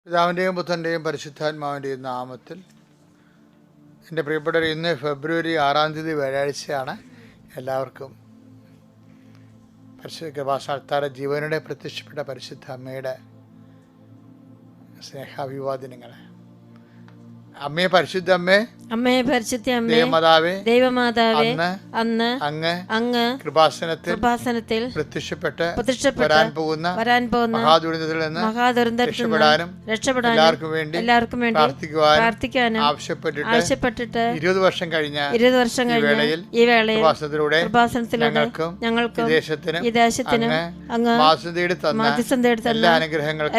പിതാവിൻ്റെയും പുത്രൻ്റെയും പരിശുദ്ധാത്മാവിൻ്റെയും നാമത്തിൽ എൻ്റെ പ്രിയപ്പെട്ടവർ, ഇന്ന് ഫെബ്രുവരി 6 വ്യാഴാഴ്ചയാണ്. എല്ലാവർക്കും പരിശുദ്ധ കൃപാസ്ഥാന ജീവനുടെ പ്രത്യക്ഷപ്പെട്ട പരിശുദ്ധ അമ്മയുടെ സ്നേഹാഭിവാദനങ്ങൾ. അമ്മേ, പരിശുദ്ധ അമ്മേ, അമ്മേ, പരിശുദ്ധ അമ്മേ, ദൈവമാതാവേ, ദൈവമാതാവേ, അന്ന് അങ്ങ് കൃപാസനത്തിൽ പ്രത്യക്ഷപ്പെട്ട് വരാൻ പോകുന്ന മഹാദുരന്തത്തിൽ നിന്ന് രക്ഷപ്പെടാനും എല്ലാവർക്കും വേണ്ടി പ്രാർത്ഥിക്കുവാനും ആവശ്യപ്പെട്ടിട്ട് 20 വർഷം കഴിഞ്ഞ ഈ വേളയിൽ കൃപാസനത്തിലൂടെ ഞങ്ങൾക്കും ഈ ദേശത്തിനും അങ്ങ് മാധ്യസ്ഥം തേടി തന്ന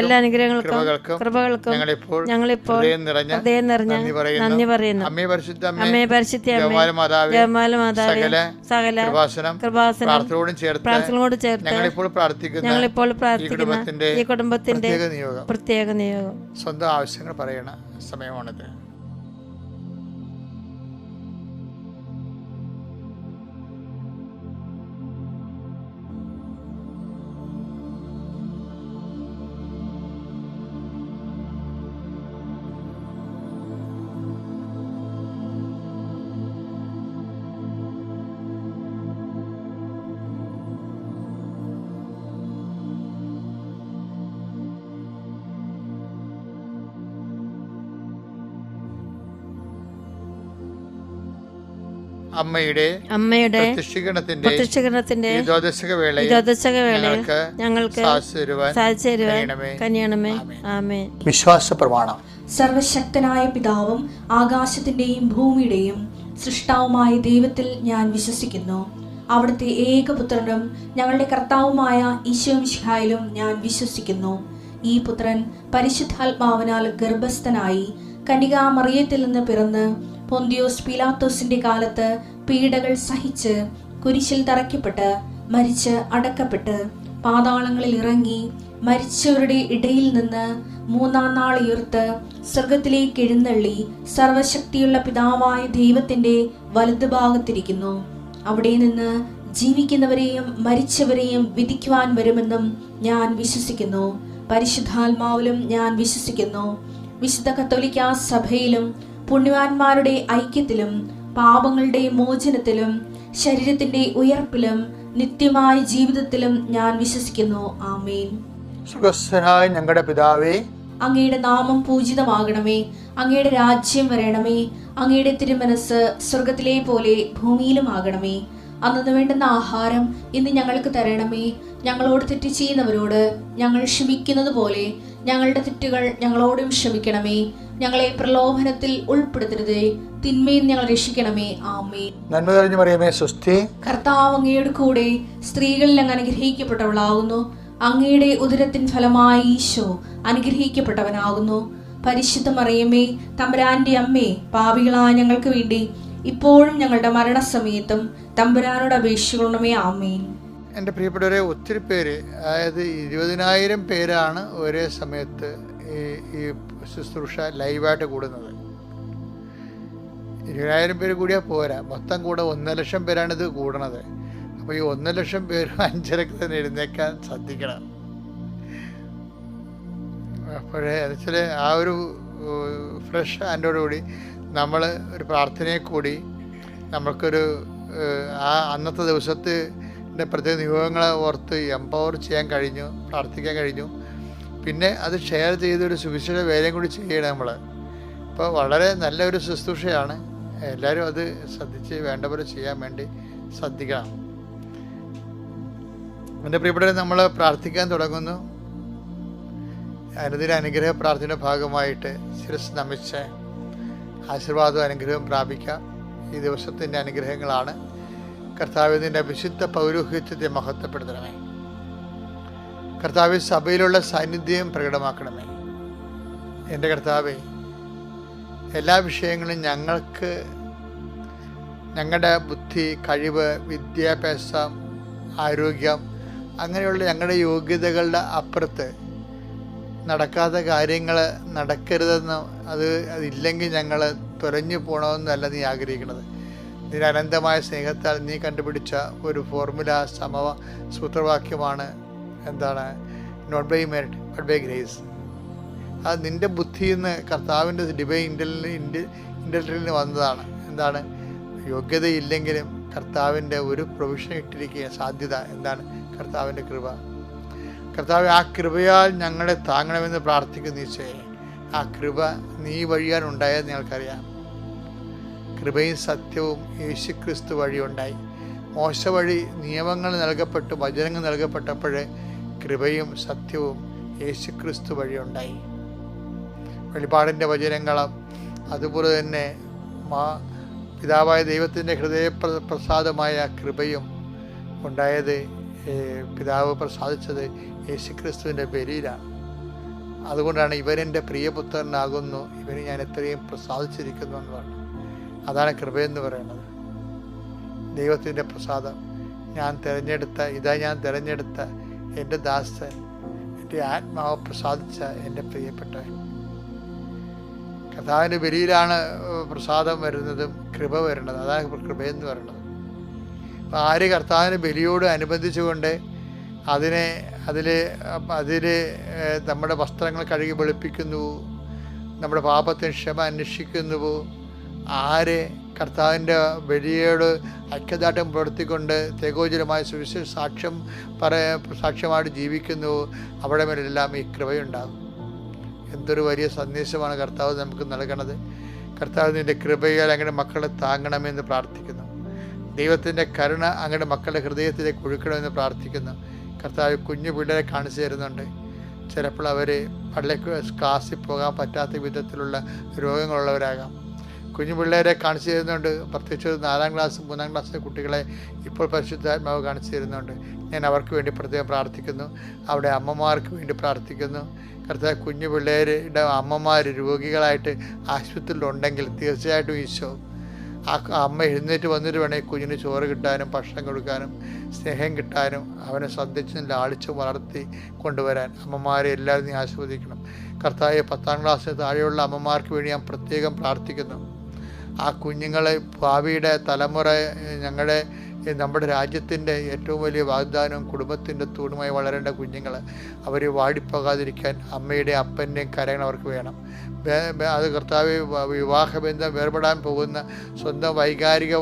എല്ലാ അനുഗ്രഹങ്ങൾക്കും കൃപകൾക്കും ഞങ്ങളിപ്പോൾ ഹൃദയം നിറഞ്ഞ നന്ദി പറയുന്നു. അമ്മേ, പരിശുദ്ധ ജപമാല സകല കൃപാസനം പ്രാർത്ഥനയോട് ചേർത്ത് ഞങ്ങളിപ്പോൾ പ്രാർത്ഥിക്കുന്ന ഈ കുടുംബത്തിന്റെ പ്രത്യേക നിയോഗം. സ്വന്തം ആവശ്യങ്ങൾ പറയണ സമയമാണിത്. അമ്മയുടെ പ്രത്യക്ഷീകരണത്തിന്റെ വേളയിൽ ഞങ്ങൾക്ക് കനിയണമേ. ആമേൻ. വിശ്വാസ പ്രമാണം. സർവശക്തനായ പിതാവും ആകാശത്തിന്റെയും ഭൂമിയുടെയും സൃഷ്ടാവുമായ ദൈവത്തിൽ ഞാൻ വിശ്വസിക്കുന്നു. അവിടുത്തെ ഏകപുത്രനും ഞങ്ങളുടെ കർത്താവുമായ ഈശോ മിശിഹായിലും ഞാൻ വിശ്വസിക്കുന്നു. ഈ പുത്രൻ പരിശുദ്ധാത്മാവിനാൽ ഗർഭസ്ഥനായി കന്യകാമറിയത്തിൽ നിന്ന് പിറന്ന് പൊന്തിയോസ് പീലാത്തോസിന്റെ കാലത്ത് പീഡകൾ സഹിച്ച് കുരിശിൽ തറയ്ക്കപ്പെട്ട് മരിച്ച് അടക്കപ്പെട്ട് പാതാളങ്ങളിൽ ഇറങ്ങി മരിച്ചവരുടെ ഇടയിൽ നിന്ന് 3-ാം നാൾ ഉയർത്ത് സ്വർഗത്തിലേക്ക് എഴുന്നള്ളി സർവശക്തിയുള്ള പിതാവായ ദൈവത്തിന്റെ വലതുഭാഗത്തിരിക്കുന്നു. അവിടെ നിന്ന് ജീവിക്കുന്നവരെയും മരിച്ചവരെയും വിധിക്കുവാൻ വരുമെന്നും ഞാൻ വിശ്വസിക്കുന്നു. പരിശുദ്ധാത്മാവിലും ഞാൻ വിശ്വസിക്കുന്നു. വിശുദ്ധ കത്തോലിക്കാ സഭയിലും പുണ്യവാന്മാരുടെ ഐക്യത്തിലും പാപങ്ങളുടെ മോചനത്തിലും ശരീരത്തിന്റെ ഉയർപ്പിലും നിത്യമായ ജീവിതത്തിലും ഞാൻ വിശ്വസിക്കുന്നു. ആമേൻ. സുഖസ്ഥനായ ഞങ്ങളുടെ പിതാവേ, അങ്ങയുടെ നാമം പൂജിതമാകണമേ. അങ്ങയുടെ രാജ്യം വരണമേ. അങ്ങയുടെ തിരുമനസ് സ്വർഗത്തിലെ പോലെ ഭൂമിയിലും ആകണമേ. അന്നു വേണ്ടുന്ന ആഹാരം ഇന്ന് ഞങ്ങൾക്ക് തരണമേ. ഞങ്ങളോട് തെറ്റ് ചെയ്യുന്നവരോട് ഞങ്ങൾ ക്ഷമിക്കുന്നത് പോലെ ഞങ്ങളുടെ തെറ്റുകൾ ഞങ്ങളോടും ക്ഷമിക്കണമേ. ഞങ്ങളെ പ്രലോഭനത്തിൽ ഉൾപ്പെടുത്തരുതേ, തിന്മയിൽ ഞങ്ങൾ രക്ഷിക്കണമേ. ആമേൻ. നന്മ നിറഞ്ഞ മറിയമേ, സ്വസ്തി. കർത്താവ് അങ്ങയുടെ കൂടെ സ്ത്രീകളിൽ അങ്ങ് അനുഗ്രഹിക്കപ്പെട്ടവളാകുന്നു. അങ്ങയുടെ ഉദരത്തിൻ ഫലമായി ഈശോ അനുഗ്രഹിക്കപ്പെട്ടവനാകുന്നു. പരിശുദ്ധ മറിയമേ, തമ്പുരാന്റെ അമ്മേ, പാപികളായ ഞങ്ങൾക്ക് വേണ്ടി ഇപ്പോഴും ഞങ്ങളുടെ മരണസമയത്തും തമ്പുരാനോട് അപേക്ഷിക്കണമേ. ആമേൻ. എൻ്റെ പ്രിയപ്പെട്ടവരെ, ഒത്തിരി പേര്, അതായത് 20,000 പേരാണ് ഒരേ സമയത്ത് ഈ ശുശ്രൂഷ ലൈവായിട്ട് കൂടുന്നത്. 20,000 പേര് കൂടിയാൽ പോരാ, മൊത്തം കൂടെ 1,00,000 പേരാണിത് കൂടണത്. അപ്പോൾ ഈ 1,00,000 പേര് 5:30 തന്നെ എഴുന്നേക്കാൻ ശ്രദ്ധിക്കണം. അപ്പോഴേ എന്നുവെച്ചാൽ ആ ഒരു ഫ്രഷ് ഹാൻഡോടുകൂടി നമ്മൾ ഒരു പ്രാർത്ഥനയെ കൂടി നമ്മൾക്കൊരു ആ അന്നത്തെ ദിവസത്തിൻ്റെ പ്രത്യേക നിയോഗങ്ങളെ ഓർത്ത് എംപവർ ചെയ്യാൻ കഴിഞ്ഞു, പ്രാർത്ഥിക്കാൻ കഴിഞ്ഞു. പിന്നെ അത് ഷെയർ ചെയ്തൊരു സുവിശേഷ വേലയും കൂടി ചെയ്യണം നമ്മൾ. അപ്പോൾ വളരെ നല്ലൊരു ശുശ്രൂഷയാണ്. എല്ലാവരും അത് ശ്രദ്ധിച്ച് വേണ്ട പോലെ ചെയ്യാൻ വേണ്ടി ശ്രദ്ധിക്കണം. എൻ്റെ പ്രിയപ്പെട്ടവരെ, നമ്മൾ പ്രാർത്ഥിക്കാൻ തുടങ്ങുന്നു. അനുദിന അനുഗ്രഹ പ്രാർത്ഥനയുടെ ഭാഗമായിട്ട് ശിരസ് നമിച്ച് ആശീർവാദവും അനുഗ്രഹവും പ്രാപിക്കാം. ഈ ദിവസത്തിൻ്റെ അനുഗ്രഹങ്ങളാണ്. കർത്താവിൻ്റെ വിശുദ്ധ പൗരോഹിത്യത്തെ മഹത്വപ്പെടുത്തണമേ. കർത്താവ് സഭയിലുള്ള സാന്നിധ്യം പ്രകടമാക്കണമേ. എൻ്റെ കർത്താവേ, എല്ലാ വിഷയങ്ങളും ഞങ്ങൾക്ക് ഞങ്ങളുടെ ബുദ്ധി, കഴിവ്, വിദ്യാഭ്യാസം, ആരോഗ്യം, അങ്ങനെയുള്ള ഞങ്ങളുടെ യോഗ്യതകളുടെ അപ്പുറത്ത് നടക്കാത്ത കാര്യങ്ങൾ നടക്കരുതെന്ന്, അതില്ലെങ്കിൽ ഞങ്ങൾ തുരഞ്ഞു പോകണമെന്നല്ല നീ ആഗ്രഹിക്കുന്നത്. നിന്റെ അനന്തമായ സ്നേഹത്താൽ നീ കണ്ടുപിടിച്ച ഒരു ഫോർമുല സൂത്രവാക്യമാണ് എന്താണ്? Not by merit but by grace. അത് നിൻ്റെ ബുദ്ധിയിൽ നിന്ന് കർത്താവിൻ്റെ ഡിവൈൻ ഇൻ്റലിജൻസിൽ വന്നതാണ്. എന്താണ്? യോഗ്യതയില്ലെങ്കിലും കർത്താവിൻ്റെ ഒരു പ്രൊവിഷൻ ഇട്ടിരിക്കുക സാധ്യത. എന്താണ്? കർത്താവിൻ്റെ കൃപ. കർത്താവ്, ആ കൃപയാൽ ഞങ്ങളെ താങ്ങണമെന്ന് പ്രാർത്ഥിക്കുന്നു ഈശോയെ. ആ കൃപ നീ വഴിയാണ് ഉണ്ടായത്. നിങ്ങൾക്കറിയാം, കൃപയും സത്യവും യേശുക്രിസ്തു വഴി ഉണ്ടായി. മോശ വഴി നിയമങ്ങൾ നൽകപ്പെട്ടു, വചനങ്ങൾ നൽകപ്പെട്ടപ്പോൾ കൃപയും സത്യവും യേശുക്രിസ്തു വഴി ഉണ്ടായി. വെളിപാടിൻ്റെ വചനങ്ങളും അതുപോലെ തന്നെ പിതാവായ ദൈവത്തിൻ്റെ ഹൃദയപ്രസാദമായ കൃപയും ഉണ്ടായത്, പിതാവ് പ്രസാദിച്ചത് യേശുക്രിസ്തുവിൻ്റെ ബലിയിലാണ്. അതുകൊണ്ടാണ് ഇവനെൻ്റെ പ്രിയപുത്രനാകുന്നു, ഇവന് ഞാൻ എത്രയും പ്രസാദിച്ചിരിക്കുന്നു എന്ന് പറഞ്ഞു. അതാണ് കൃപയെന്ന് പറയുന്നത്. ദൈവത്തിൻ്റെ പ്രസാദം. ഞാൻ തിരഞ്ഞെടുത്ത എൻ്റെ ദാസൻ, എൻ്റെ ആത്മാവ് പ്രസാദിച്ച എൻ്റെ പ്രിയപ്പെട്ടവൻ. കർത്താവിൻ്റെ ബലിയിലാണ് പ്രസാദം വരുന്നതും കൃപ വരുന്നത്. അതാണ് കൃപയെന്ന് പറയുന്നത്. അപ്പം ആര് കർത്താവിൻ്റെ ബലിയോട് അനുബന്ധിച്ചുകൊണ്ട് അതിൽ നമ്മുടെ വസ്ത്രങ്ങൾ കഴുകി വെളുപ്പിക്കുന്നു, നമ്മുടെ പാപത്തിന് ക്ഷമ അന്വേഷിക്കുന്നുവോ, ആര് കർത്താവിൻ്റെ ബലിയോട് ഐക്യദാർഢ്യം പുലർത്തിക്കൊണ്ട് തേജോജ്വലമായ സുവിശേഷ സാക്ഷ്യമായിട്ട് ജീവിക്കുന്നുവോ, അവിടെ മേലെല്ലാം ഈ കൃപയുണ്ടാകും. എന്തൊരു വലിയ സന്ദേശമാണ് കർത്താവ് നമുക്ക് നൽകണത്. കർത്താവ് നിൻ്റെ കൃപയാൽ അങ്ങനെ മക്കളെ താങ്ങണമെന്ന് പ്രാർത്ഥിക്കുന്നു. ദൈവത്തിൻ്റെ കരുണ അങ്ങനെ മക്കളുടെ ഹൃദയത്തിലേക്ക് ഒഴുക്കണമെന്ന് പ്രാർത്ഥിക്കുന്നു. കർത്താവ് കുഞ്ഞു പിള്ളേരെ കാണിച്ചു തരുന്നുണ്ട്. ചിലപ്പോൾ അവർ ക്ലാസ്സിൽ പോകാൻ പറ്റാത്ത വിധത്തിലുള്ള രോഗങ്ങളുള്ളവരാകാം. കുഞ്ഞു പിള്ളേരെ കാണിച്ചു തരുന്നുണ്ട്. പ്രത്യേകിച്ച് 4ാം ക്ലാസ് 3ാം ക്ലാസ്സിലെ കുട്ടികളെ ഇപ്പോൾ പരിശുദ്ധാത്മാവ് കാണിച്ചു തരുന്നുണ്ട്. ഞാൻ അവർക്ക് വേണ്ടി പ്രത്യേകം പ്രാർത്ഥിക്കുന്നു. അവിടെ അമ്മമാർക്ക് വേണ്ടി പ്രാർത്ഥിക്കുന്നു. കർത്താവ്, കുഞ്ഞു പിള്ളേരുടെ അമ്മമാർ രോഗികളായിട്ട് ആശുപത്രിയിലുണ്ടെങ്കിൽ തീർച്ചയായിട്ടും ഈശോ ആ അമ്മ എഴുന്നേറ്റ് വന്നിട്ട് വേണമെങ്കിൽ കുഞ്ഞിന് ചോറ് കിട്ടാനും ഭക്ഷണം കൊടുക്കാനും സ്നേഹം കിട്ടാനും അവനെ ശ്രദ്ധിച്ചും ലാളിച്ചും വളർത്തി കൊണ്ടുവരാൻ അമ്മമാരെ എല്ലാവരും നീ ആസ്വദിക്കണം. കർത്താവ്, 10ാം ക്ലാസ്സിന് താഴെയുള്ള അമ്മമാർക്ക് വേണ്ടി ഞാൻ പ്രത്യേകം പ്രാർത്ഥിക്കുന്നു. ആ കുഞ്ഞുങ്ങളെ ഭാവിയുടെ തലമുറ നമ്മുടെ രാജ്യത്തിൻ്റെ ഏറ്റവും വലിയ വാഗ്ദാനവും കുടുംബത്തിൻ്റെ തൂണുമായി വളരേണ്ട കുഞ്ഞുങ്ങൾ, അവർ വാടിപ്പോകാതിരിക്കാൻ അമ്മയുടെയും അപ്പൻ്റെയും കരങ്ങൾ അവർക്ക് വേണം. അത് കർത്താവ്, വിവാഹബന്ധം വേർപെടാൻ പോകുന്ന സ്വന്തം വൈകാരിക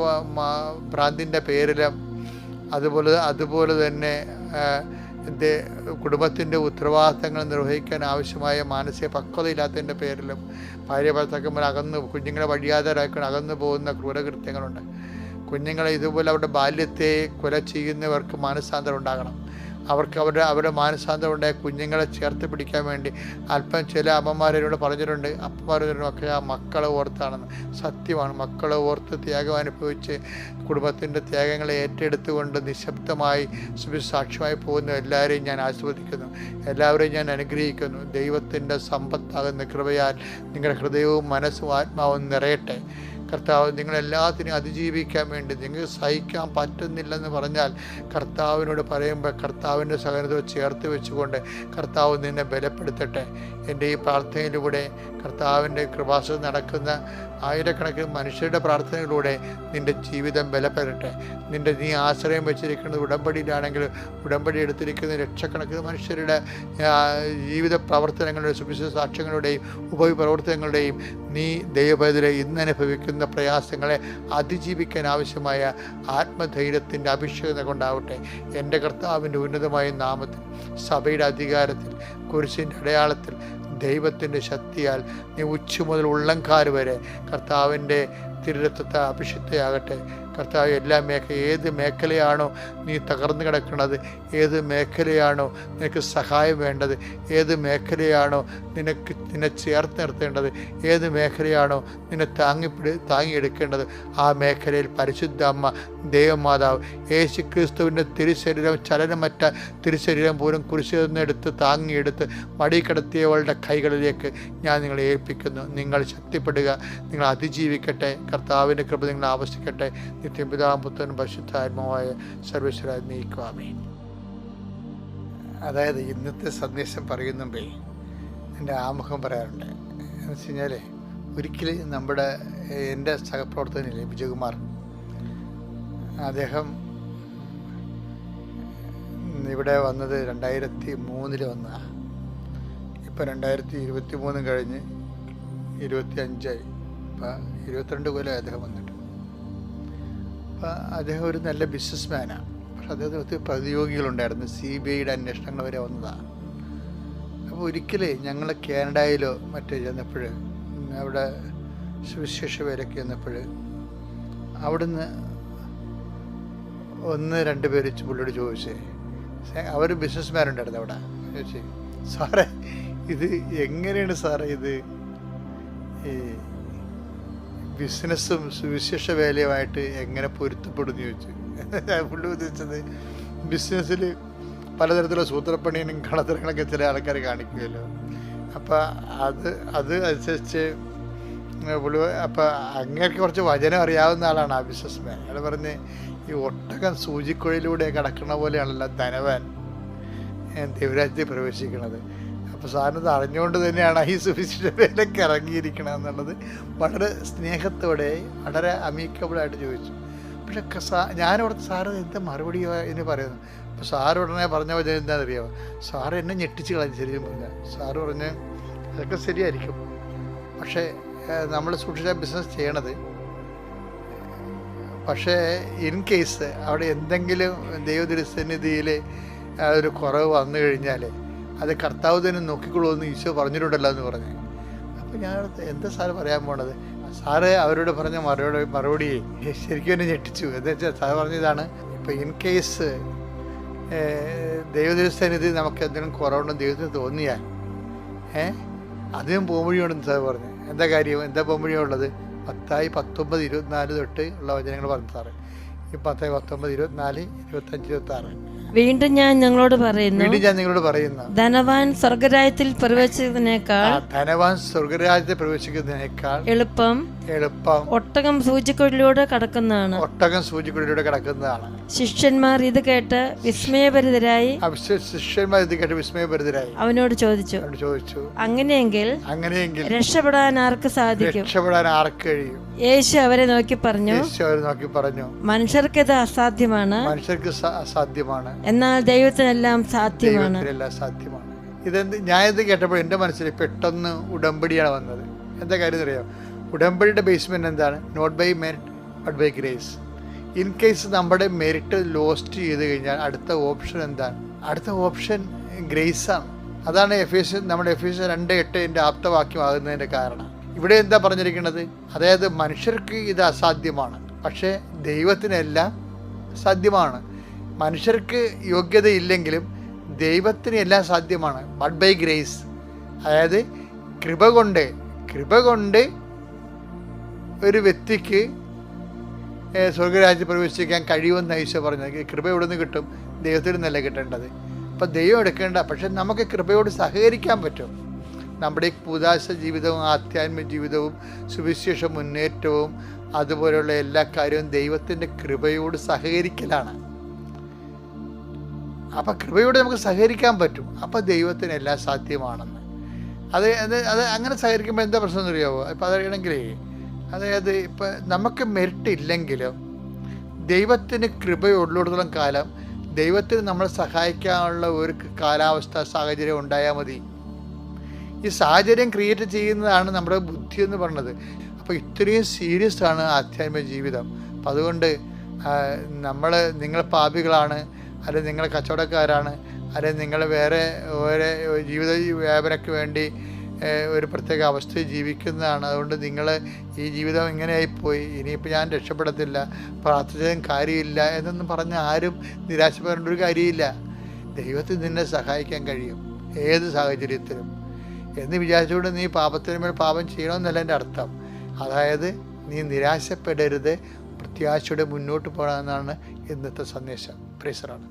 ഭ്രാന്തിൻ്റെ പേരിലും അതുപോലെ തന്നെ കുടുംബത്തിൻ്റെ ഉത്തരവാദിത്തങ്ങൾ നിർവഹിക്കാൻ ആവശ്യമായ മാനസിക പക്വതയില്ലാത്തതിൻ്റെ പേരിലും ഭാര്യ ഭർത്താക്കന്മാർ കുഞ്ഞുങ്ങളെ വഴിയാതരാക്കാൻ അകന്നു പോകുന്ന ക്രൂരകൃത്യങ്ങളുണ്ട്. കുഞ്ഞുങ്ങളെ ഇതുപോലെ അവരുടെ ബാല്യത്തെ കൊല ചെയ്യുന്നവർക്ക് മാനസാന്തരം ഉണ്ടാകണം. അവർക്ക് അവരുടെ മാനസാന്തരം ഉണ്ടായ കുഞ്ഞുങ്ങളെ ചേർത്ത് പിടിക്കാൻ വേണ്ടി അല്പം ചില അമ്മമാരോട് പറഞ്ഞിട്ടുണ്ട്. അപ്പന്മാരൊക്കെ ആ മക്കളെ ഓർത്താണെന്ന്. സത്യമാണ്. മക്കളെ ഓർത്ത് ത്യാഗം അനുഭവിച്ച് കുടുംബത്തിൻ്റെ ത്യാഗങ്ങളെ ഏറ്റെടുത്തുകൊണ്ട് നിശബ്ദമായി സുവിസാക്ഷ്യമായി പോകുന്ന എല്ലാവരെയും ഞാൻ ആസ്വദിക്കുന്നു. എല്ലാവരെയും ഞാൻ അനുഗ്രഹിക്കുന്നു. ദൈവത്തിൻ്റെ സമ്പത്താകുന്ന കൃപയാൽ നിങ്ങളുടെ ഹൃദയവും മനസ്സും ആത്മാവും നിറയട്ടെ. കർത്താവ്, നിങ്ങളെല്ലാത്തിനും അതിജീവിക്കാൻ വേണ്ടി നിങ്ങൾക്ക് സഹിക്കാൻ പറ്റുന്നില്ലെന്ന് പറഞ്ഞാൽ കർത്താവിനോട് പറയുമ്പോൾ കർത്താവിൻ്റെ സഹനത ചേർത്ത് വെച്ചുകൊണ്ട് കർത്താവ് നിന്നെ ബലപ്പെടുത്തട്ടെ. എൻ്റെ ഈ പ്രാർത്ഥനയിലൂടെ കർത്താവിൻ്റെ കൃപാസനം നടക്കുന്ന ആയിരക്കണക്കിന് മനുഷ്യരുടെ പ്രാർത്ഥനയിലൂടെ നിൻ്റെ ജീവിതം ബലപ്പെടട്ടെ. നീ ആശ്രയം വെച്ചിരിക്കുന്നത് ഉടമ്പടിയിലാണെങ്കിൽ ഉടമ്പടി എടുത്തിരിക്കുന്ന ലക്ഷക്കണക്കിന് മനുഷ്യരുടെ ജീവിത പ്രവർത്തനങ്ങളുടെയും സുവിശേഷ സാക്ഷ്യങ്ങളുടെയും ഉപപ്രവർത്തനങ്ങളുടെയും നീ ദൈവപൈതലെ ഇന്ന് അനുഭവിക്കുന്ന പ്രയാസങ്ങളെ അതിജീവിക്കാൻ ആവശ്യമായ ആത്മധൈര്യത്തിൻ്റെ അഭിഷേകം കൊണ്ടാവട്ടെ. എൻ്റെ കർത്താവിൻ്റെ ഉന്നതമായ നാമത്തിൽ, സഭയുടെ അധികാരത്തിൽ, കുരിശിൻ്റെ അടയാളത്തിൽ, ദൈവത്തിൻ്റെ ശക്തിയാൽ നീ ഉച്ച മുതൽ ഉള്ളംകാൽ വരെ കർത്താവിൻ്റെ തിരുരത്വത്തെ അഭിഷിക്തയാകട്ടെ. കർത്താവ്, ഏത് മേഖലയാണോ നീ തകർന്നു കിടക്കുന്നത്, ഏത് മേഖലയാണോ നിനക്ക് സഹായം വേണ്ടത്, ഏത് മേഖലയാണോ നിന്നെ ചേർത്ത് നിർത്തേണ്ടത്, ഏത് മേഖലയാണോ നിന്നെ താങ്ങിയെടുക്കേണ്ടത്, ആ മേഖലയിൽ പരിശുദ്ധ അമ്മ ദൈവമാതാവ് യേശുക്രിസ്തുവിൻ്റെ തിരുശരീരം, ചലനമറ്റ തിരുശരീരം പോലും കുരിശിൽ നിന്നെടുത്ത് താങ്ങിയെടുത്ത് മടി കിടത്തിയവളുടെ കൈകളിലേക്ക് ഞാൻ നിങ്ങളെ ഏൽപ്പിക്കുന്നു. നിങ്ങൾ ശക്തിപ്പെടുക, നിങ്ങൾ അതിജീവിക്കട്ടെ. കർത്താവിൻ്റെ കൃപ നിങ്ങൾ ആവശ്യിക്കട്ടെ. നിത്യപിതാവും പുത്രനും പരിശുദ്ധാത്മാവായ സർവേശ്വരായ നീക്കുവാമേൻ. അതായത് ഇന്നത്തെ സന്ദേശം പറയുന്നുമ്പേ എൻ്റെ ആമുഖം പറയാറുണ്ട്. എന്ന് വെച്ച് കഴിഞ്ഞാൽ ഒരിക്കലും എൻ്റെ സഹപ്രവർത്തകനില്ലേ വിജയകുമാർ, അദ്ദേഹം ഇവിടെ വന്നത് 2003 വന്നതാണ്. ഇപ്പം ഇപ്പം 2023 കഴിഞ്ഞ് 25 ഇപ്പം 22 കൊല്ലം അദ്ദേഹം വന്നിട്ട്. അപ്പം അദ്ദേഹം ഒരു നല്ല ബിസിനസ്മാനാണ്. പക്ഷെ അദ്ദേഹത്തിന് ഒത്തിരി പ്രതിയോഗികളുണ്ടായിരുന്നു. CBIയുടെ അന്വേഷണങ്ങൾ വരെ വന്നതാണ്. അപ്പോൾ ഒരിക്കലേ ഞങ്ങൾ കാനഡയിലോ മറ്റേ ചെന്നപ്പോൾ, അവിടെ സുവിശേഷ വേലയ്ക്ക് ചെന്നപ്പോൾ, അവിടുന്ന് 1-2 പേര് പുള്ളിയോട് ചോദിച്ചേ, അവർ ബിസിനസ്മാരുണ്ടായിരുന്നു അവിടെ, ചോദിച്ചേ, സാറേ ഇത് എങ്ങനെയാണ് സാറേ ഇത് ഈ ബിസിനസ്സും സുവിശേഷ വേലയുമായിട്ട് എങ്ങനെ പൊരുത്തപ്പെടുന്നു ചോദിച്ചു. പുള്ളി ഉദ്ദേശിച്ചത് ബിസിനസ്സിൽ പലതരത്തിലുള്ള സൂത്രപ്പണിയും കള്ളത്തരങ്ങളൊക്കെ ചില ആൾക്കാർ കാണിക്കുമല്ലോ. അപ്പം അത് അനുസരിച്ച് പുള്ളി, അപ്പം അങ്ങേക്ക് കുറച്ച് വചനം അറിയാവുന്ന ആളാണ് ആ ബിസിനസ്മാൻ. അയാൾ പറഞ്ഞ്, ഈ ഒട്ടകം സൂചിക്കുഴയിലൂടെ കിടക്കുന്ന പോലെയാണല്ലോ ധനവാൻ ദൈവരാജ്യത്തിൽ പ്രവേശിക്കുന്നത്. അപ്പോൾ സാറിനത് അറിഞ്ഞുകൊണ്ട് തന്നെയാണ് ഈ സുവിശേഷ വേലയ്ക്ക് ഇറങ്ങിയിരിക്കണം എന്നുള്ളത് വളരെ സ്നേഹത്തോടെ വളരെ അമീക്കബിളായിട്ട് ചോദിച്ചു. പക്ഷെ ഞാനോടത്ത് സാറ് എന്താ മറുപടി എന്ന് പറയുന്നു. അപ്പോൾ സാറ് ഉടനെ പറഞ്ഞ വചനം എന്താണെന്നറിയാമോ? സാറ് എന്നെ ഞെട്ടിച്ച് കളഞ്ഞു. ശരിയും പറഞ്ഞാൽ സാറ് പറഞ്ഞ്, അതൊക്കെ ശരിയായിരിക്കും, പക്ഷേ നമ്മൾ സൂക്ഷിച്ച ബിസിനസ് ചെയ്യണത്, പക്ഷേ ഇൻ കേസ് അവിടെ എന്തെങ്കിലും ദൈവതിരുസന്നിധിയിൽ ഒരു കുറവ് വന്നു കഴിഞ്ഞാൽ അത് കർത്താവ് തന്നെ നോക്കിക്കൊള്ളുമെന്ന് ഈശോ പറഞ്ഞിട്ടുണ്ടല്ലോ എന്ന് പറഞ്ഞു. അപ്പോൾ ഞാൻ എന്താ സാറ് പറയാൻ പോണത്? സാറ് അവരോട് പറഞ്ഞ മറുപടി ശരിക്കും എന്നെ ഞെട്ടിച്ചു. എന്താ വെച്ചാൽ സാറ് പറഞ്ഞതാണ്, ഇപ്പോൾ ഇൻ കേസ് ദൈവതിരുസന്നിധി നമുക്ക് എന്തെങ്കിലും കുറവുണ്ടെന്ന് ദൈവത്തിന് തോന്നിയാൽ അതിനും പോംവഴിയുണ്ടെന്ന് സാർ പറഞ്ഞു. എന്താ കാര്യം, എന്താ പോംവഴിയുള്ളത്? മത്തായി 19:24 തൊട്ട് ഉള്ള വചനങ്ങൾ പറഞ്ഞു സാറ്. ഈ മത്തായി 19, 24, 25, 26. വീണ്ടും ഞാൻ നിങ്ങളോട് പറയുന്നു, ധനവാൻ സ്വർഗരാജ്യത്തിൽ പ്രവേശിക്കുന്നതിനേക്കാൾ എളുപ്പം ഒട്ടകം സൂചിക്കുഴലിലൂടെ കടക്കുന്നതാണ്. ശിഷ്യന്മാർ ഇത് കേട്ട് വിസ്മയഭരിതരായി അവനോട് ചോദിച്ചു, അങ്ങനെയെങ്കിൽ രക്ഷപ്പെടാൻ ആർക്ക് സാധിക്കും? യേശു അവരെ നോക്കി പറഞ്ഞു, മനുഷ്യർക്ക് ഇത് അസാധ്യമാണ്, എന്നാൽ ദൈവത്തിനെല്ലാം സാധ്യമാണ്. ഇതെന്ത് ഞാൻ ഇത് കേട്ടപ്പോൾ എൻ്റെ മനസ്സിൽ പെട്ടെന്ന് ഉടമ്പടിയാണ് വന്നത്. എന്താ കാര്യം അറിയാം? ഉടമ്പടിയുടെ ബേസ്മെന്റ് എന്താണ്? Not by merit but by grace. In case നമ്മുടെ മെറിറ്റ് ലോസ്റ്റ് ചെയ്ത് കഴിഞ്ഞാൽ അടുത്ത ഓപ്ഷൻ എന്താണ്? അടുത്ത ഓപ്ഷൻ ഗ്രേസാണ്. അതാണ് നമ്മുടെ എഫേസ്യർ 2:8 ആപ്തവാക്യമാകുന്നതിൻ്റെ കാരണം. ഇവിടെ എന്താ പറഞ്ഞിരിക്കുന്നത്? അതായത് മനുഷ്യർക്ക് ഇത് അസാധ്യമാണ്, പക്ഷേ ദൈവത്തിനെല്ലാം സാധ്യമാണ്. മനുഷ്യർക്ക് യോഗ്യതയില്ലെങ്കിലും ദൈവത്തിന് എല്ലാം സാധ്യമാണ്. ബട്ട് ബൈ ഗ്രേസ്, അതായത് കൃപ കൊണ്ട് ഒരു വ്യക്തിക്ക് സ്വർഗരാജ്യത്തിൽ പ്രവേശിക്കാൻ കഴിയുമെന്ന് ഈശോ പറഞ്ഞത്. കൃപ എവിടെ നിന്ന് കിട്ടും? ദൈവത്തിൽ നിന്നല്ല കിട്ടേണ്ടത്. അപ്പം ദൈവം എടുക്കേണ്ട, പക്ഷെ നമുക്ക് കൃപയോട് സഹകരിക്കാൻ പറ്റും. നമ്മുടെ ഈ കൂദാശ ജീവിതവും ആധ്യാത്മിക ജീവിതവും സുവിശേഷ മുന്നേറ്റവും അതുപോലെയുള്ള എല്ലാ കാര്യവും ദൈവത്തിൻ്റെ കൃപയോട് സഹകരിക്കലാണ്. അപ്പം കൃപയോട് നമുക്ക് സഹകരിക്കാൻ പറ്റും. അപ്പം ദൈവത്തിന് എല്ലാം സാധ്യമാണെന്ന്. അത് അങ്ങനെ സഹകരിക്കുമ്പോൾ എന്താ പ്രശ്നം എന്ന് അറിയാമോ? ഇപ്പം അതറിയണമെങ്കിലേ, അതായത് ഇപ്പം നമുക്ക് മെറിറ്റ് ഇല്ലെങ്കിലും ദൈവത്തിന് കൃപയുള്ളിടത്തോളം കാലം ദൈവത്തിന് നമ്മളെ സഹായിക്കാനുള്ള ഒരു കാലാവസ്ഥ സാഹചര്യം ഉണ്ടായാൽ മതി. ഈ സാഹചര്യം ക്രിയേറ്റ് ചെയ്യുന്നതാണ് നമ്മുടെ ബുദ്ധി എന്ന് പറയുന്നത്. അപ്പോൾ ഇത്രയും സീരിയസ് ആണ് ആധ്യാത്മിക ജീവിതം. അപ്പം അതുകൊണ്ട് നിങ്ങൾ പാപികളാണ്, അല്ലെങ്കിൽ നിങ്ങൾ കച്ചവടക്കാരാണ്, അല്ലെങ്കിൽ നിങ്ങൾ വേറെ ജീവിത വ്യാപനയ്ക്ക് വേണ്ടി ഒരു പ്രത്യേക അവസ്ഥയിൽ ജീവിക്കുന്നതാണ്. അതുകൊണ്ട് നിങ്ങൾ ഈ ജീവിതം ഇങ്ങനെയായിപ്പോയി, ഇനിയിപ്പോൾ ഞാൻ രക്ഷപ്പെടത്തില്ല, പ്രാർത്ഥിച്ചതും കാര്യമില്ല എന്നൊന്നും പറഞ്ഞ് ആരും നിരാശപ്പെടേണ്ട ഒരു കാര്യമില്ല. ദൈവത്തിന് നിന്നെ സഹായിക്കാൻ കഴിയും ഏത് സാഹചര്യത്തിലും എന്ന് വിചാരിച്ചുകൊണ്ട് നീ പാപത്തിനുമേൽ പാപം ചെയ്യണമെന്നല്ല എൻ്റെ അർത്ഥം. അതായത് നീ നിരാശപ്പെടരുത്, പ്രത്യാശയോടെ മുന്നോട്ട് പോകണമെന്നാണ് ഇന്നത്തെ സന്ദേശം. Praise the Lord.